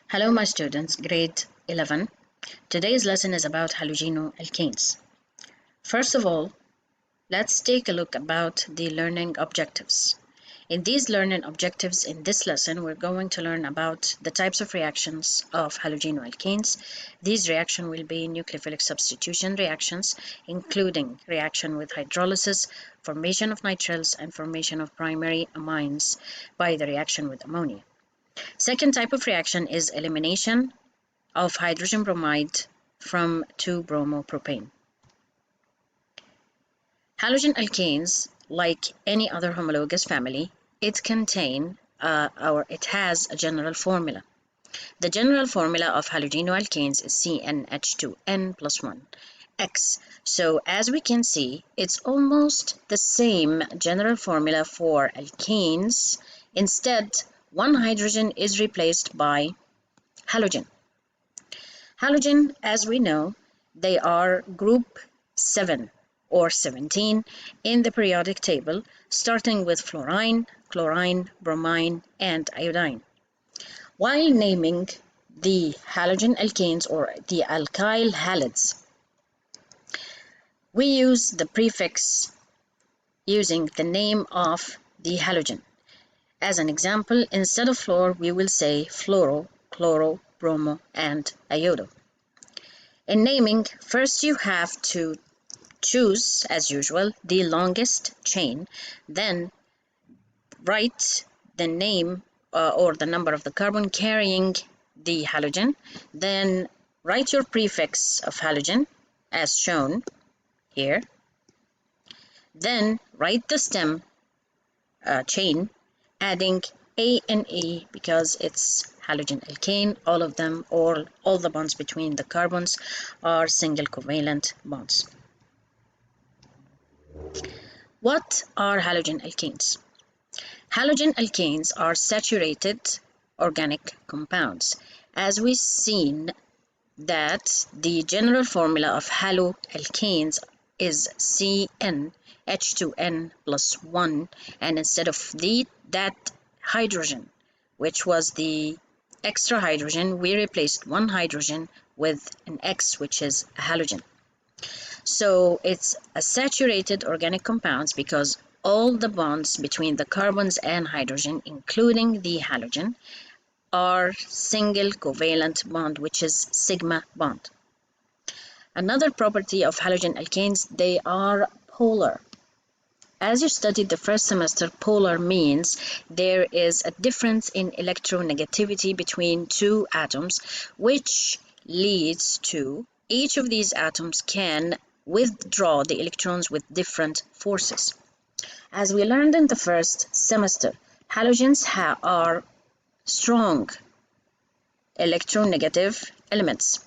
Hello, my students, grade 11. Today's lesson is about halogeno alkanes. First of all, let's take a look about the learning objectives. In these learning objectives in this lesson, we're going to learn about the types of reactions of halogeno alkanes. These reactions will be nucleophilic substitution reactions, including reaction with hydrolysis, formation of nitriles, and formation of primary amines by the reaction with ammonia. Second type of reaction is elimination of hydrogen bromide from 2-bromopropane. Halogen alkanes, like any other homologous family, it has a general formula. The general formula of halogeno alkanes is CnH2n plus 1x. So as we can see, it's almost the same general formula for alkanes. Instead, one hydrogen is replaced by halogen. Halogen, as we know, they are group 7 or 17 in the periodic table, starting with fluorine, chlorine, bromine, and iodine. While naming the halogen alkanes or the alkyl halides, we use the prefix using the name of the halogen. As an example, instead of fluor, we will say fluoro, chloro, bromo, and iodo. In naming, first you have to choose, as usual, the longest chain, then write the name or the number of the carbon carrying the halogen, then write your prefix of halogen as shown here, then write the stem chain, adding A and E because it's halogen alkane. All of them, or all the bonds between the carbons are single covalent bonds. What are halogen alkanes? Halogen alkanes are saturated organic compounds. As we've seen that the general formula of haloalkanes is CnH2n plus 1, and instead of that hydrogen, which was the extra hydrogen, we replaced one hydrogen with an X, which is a halogen. So it's a saturated organic compounds because all the bonds between the carbons and hydrogen, including the halogen, are single covalent bond, which is sigma bond. Another property of halogen alkanes, they are polar. As you studied the first semester, polar means there is a difference in electronegativity between two atoms, which leads to each of these atoms can withdraw the electrons with different forces. As we learned in the first semester, halogens are strong electronegative elements.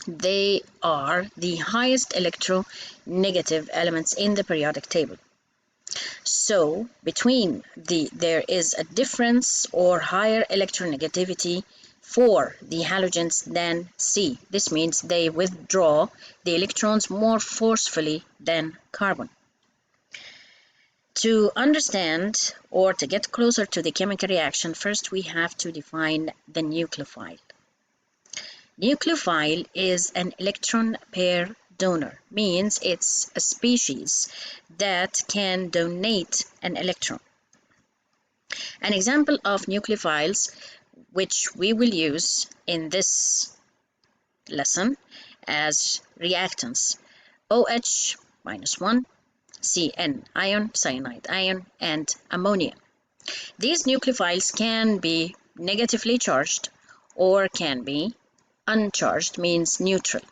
They are the highest electronegative elements in the periodic table. So between there is a difference or higher electronegativity for the halogens than C. This means they withdraw the electrons more forcefully than carbon. To understand or to get closer to the chemical reaction, first we have to define the nucleophile. Nucleophile is an electron pair donor, means it's a species that can donate an electron. An example of nucleophiles which we will use in this lesson as reactants: OH minus 1, Cn ion, cyanide ion, and ammonia. These nucleophiles can be negatively charged or can be uncharged, means neutral.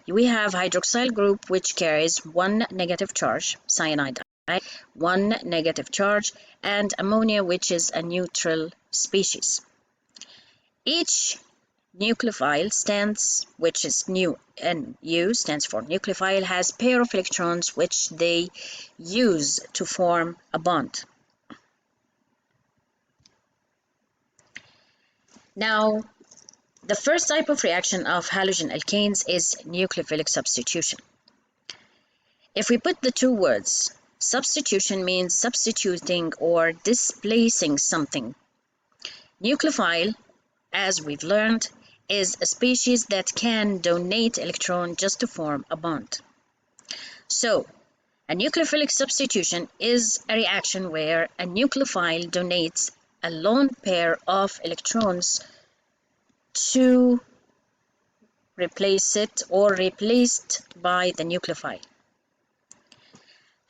We have hydroxyl group which carries one negative charge, cyanide ion, one negative charge, and ammonia, which is a neutral species. Each nucleophile which is Nu stands for nucleophile, has pair of electrons which they use to form a bond. Now, the first type of reaction of halogen alkanes is nucleophilic substitution. If we put the two words, substitution means substituting or displacing something. Nucleophile as we've learned, is a species that can donate electron just to form a bond. So, a nucleophilic substitution is a reaction where a nucleophile donates a lone pair of electrons to replace it or replaced by the nucleophile.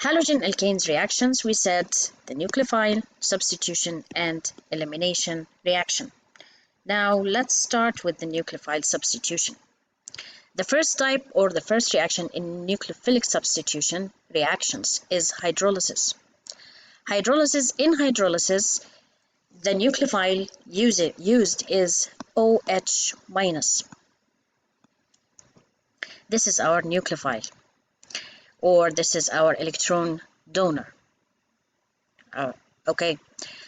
Halogen alkanes reactions, we said the nucleophile substitution and elimination reaction. Now let's start with the nucleophile substitution. The first type or the first reaction in nucleophilic substitution reactions is hydrolysis. In hydrolysis, the nucleophile used is OH minus. This is our nucleophile, or this is our electron donor. Okay,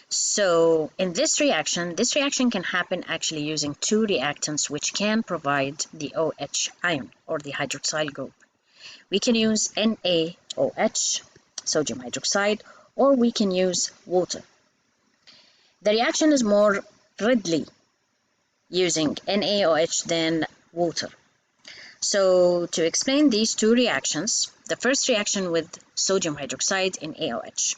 so in this reaction can happen actually using two reactants which can provide the OH ion or the hydroxyl group. We can use NaOH, sodium hydroxide, or we can use water. The reaction is more readily using NaOH than water. So to explain these two reactions, the first reaction with sodium hydroxide in AOH,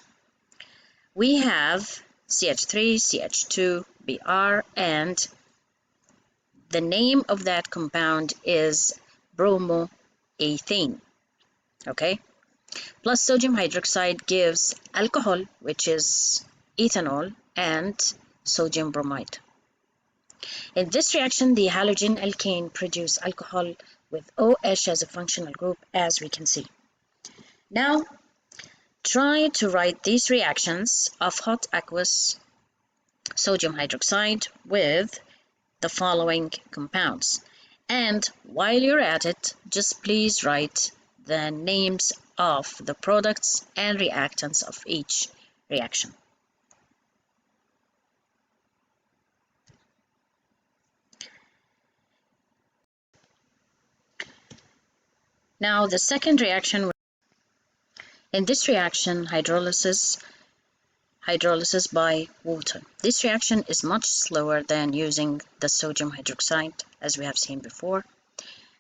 we have CH3, CH2, Br, and the name of that compound is bromoethane, okay? Plus sodium hydroxide gives alcohol, which is ethanol, and sodium bromide. In this reaction, the halogen alkane produce alcohol with OH as a functional group, as we can see. Now, try to write these reactions of hot aqueous sodium hydroxide with the following compounds. And while you're at it, just please write the names of the products and reactants of each reaction. Now, the second reaction, in this reaction, hydrolysis by water. This reaction is much slower than using the sodium hydroxide, as we have seen before.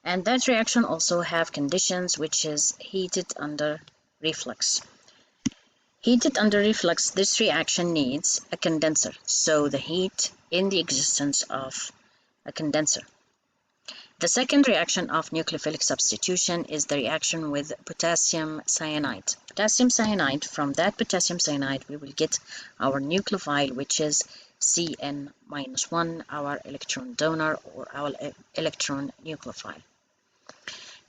And that reaction also have conditions which is heated under reflux. Heated under reflux, this reaction needs a condenser, so the heat in the existence of a condenser. The second reaction of nucleophilic substitution is the reaction with potassium cyanide. Potassium cyanide, from that potassium cyanide we will get our nucleophile, which is Cn-1, our electron donor or our electron nucleophile.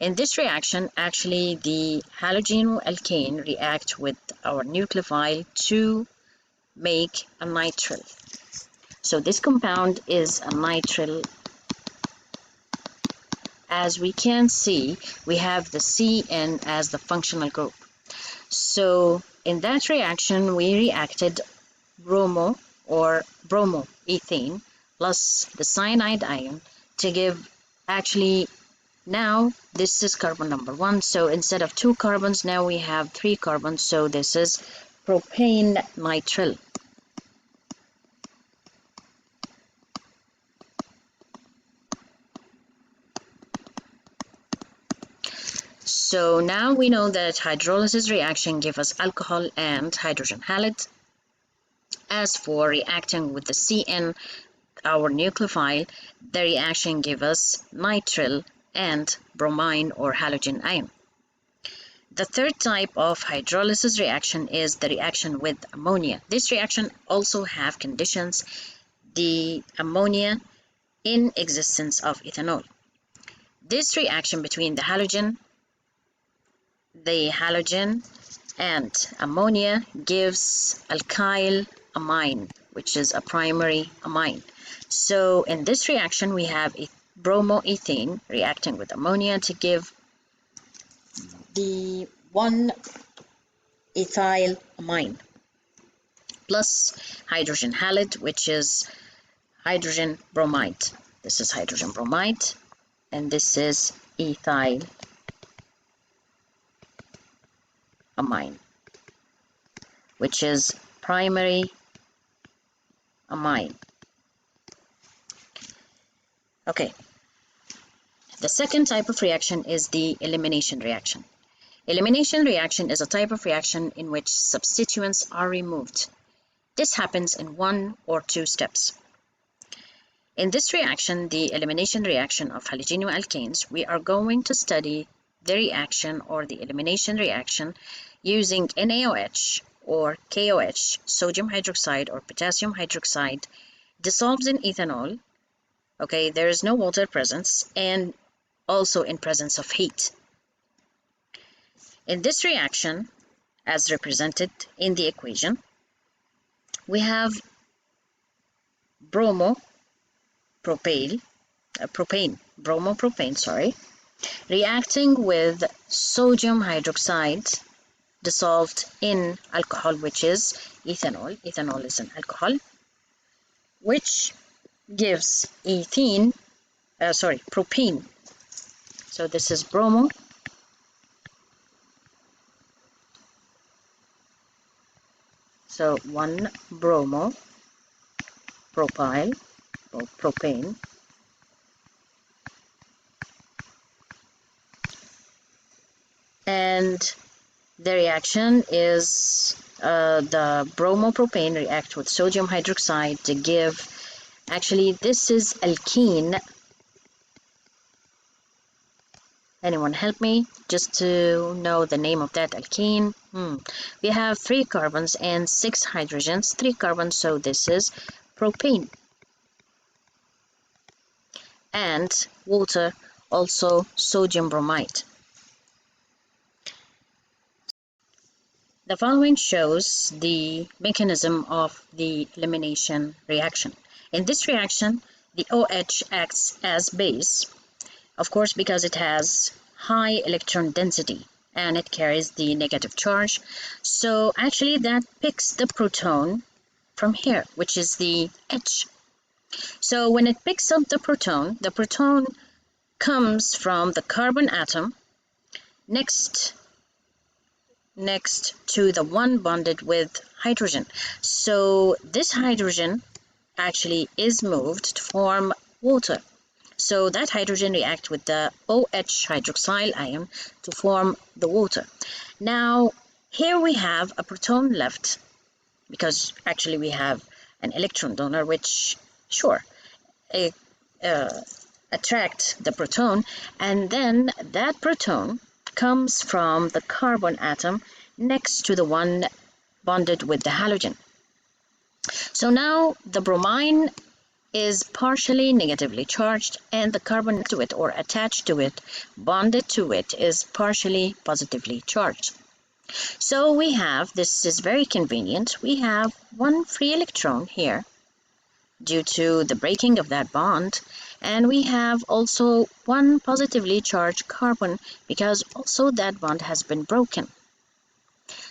In this reaction, actually the halogeno alkane react with our nucleophile to make a nitrile. So this compound is a nitrile. As we can see, we have the Cn as the functional group. So in that reaction, we reacted bromo or bromoethane plus the cyanide ion to give, actually now this is carbon number 1. So instead of 2 carbons, now we have 3 carbons. So this is propane nitrile. So now we know that hydrolysis reaction gives us alcohol and hydrogen halide. As for reacting with the Cn, our nucleophile, the reaction gives us nitrile and bromine or halogen ion. The third type of hydrolysis reaction is the reaction with ammonia. This reaction also have conditions, the ammonia in existence of ethanol. This reaction between the halogen and ammonia gives alkyl amine, which is a primary amine. So in this reaction, we have bromoethane reacting with ammonia to give the 1-ethyl amine plus hydrogen halide, which is hydrogen bromide. This is hydrogen bromide, and this is ethyl amine, which is primary amine. Okay, the second type of reaction is the elimination reaction. Elimination reaction is a type of reaction in which substituents are removed. This happens in one or two steps. In this reaction, the elimination reaction of halogenoalkanes, we are going to study the reaction or the elimination reaction using NaOH or KOH, sodium hydroxide or potassium hydroxide, dissolves in ethanol. Okay, there is no water presence, and also in presence of heat. In this reaction, as represented in the equation, we have bromopropane, reacting with sodium hydroxide dissolved in alcohol, which is ethanol. Ethanol is an alcohol, which gives propene. So this is bromo. So one bromo propyl or propane and the reaction is the bromopropane react with sodium hydroxide to give, actually this is alkene. Anyone help me just to know the name of that alkene? We have 3 carbons and 6 hydrogens, 3 carbons, so this is propane. And water, also sodium bromide. The following shows the mechanism of the elimination reaction. In this reaction, the OH acts as base, of course, because it has high electron density and it carries the negative charge. So actually that picks the proton from here, which is the H. So when it picks up the proton comes from the carbon atom next to the one bonded with hydrogen. So this hydrogen actually is moved to form water. So that hydrogen reacts with the OH hydroxyl ion to form the water. Now here we have a proton left, because actually we have an electron donor which attract the proton, and then that proton comes from the carbon atom next to the one bonded with the halogen. So now the bromine is partially negatively charged, and the carbon to it or attached to it, bonded to it, is partially positively charged. So we have, this is very convenient, we have one free electron here due to the breaking of that bond, and we have also one positively charged carbon because also that bond has been broken.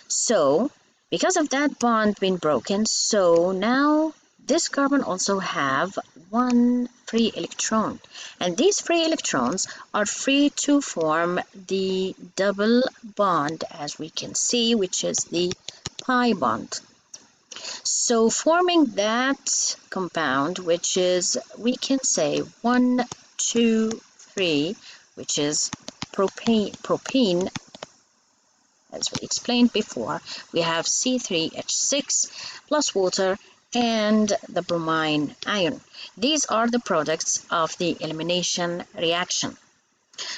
So because of that bond being broken, so now this carbon also have one free electron, and these free electrons are free to form the double bond, as we can see, which is the pi bond. So forming that compound, which is, we can say 1, 2, 3, which is propene, as we explained before, we have C3H6 plus water and the bromine ion. These are the products of the elimination reaction.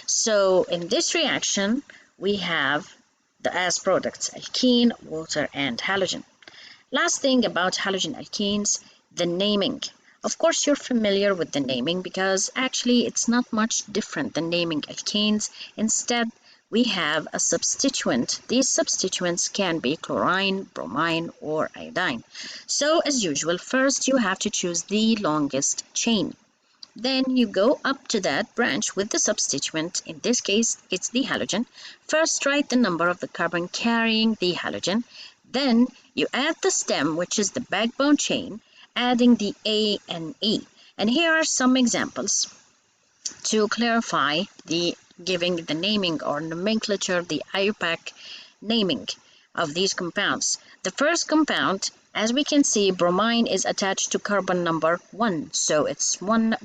So in this reaction, we have the as products alkene, water, and halogen. Last thing about halogen alkenes, the naming. Of course, you're familiar with the naming because actually it's not much different than naming alkanes. Instead, we have a substituent. These substituents can be chlorine, bromine, or iodine. So as usual, first you have to choose the longest chain. Then you go up to that branch with the substituent. In this case, it's the halogen. First, write the number of the carbon carrying the halogen. Then you add the stem, which is the backbone chain, adding the A and E. And here are some examples to clarify the giving the naming or nomenclature, the IUPAC naming of these compounds. The first compound, as we can see, bromine is attached to carbon number 1, so it's 1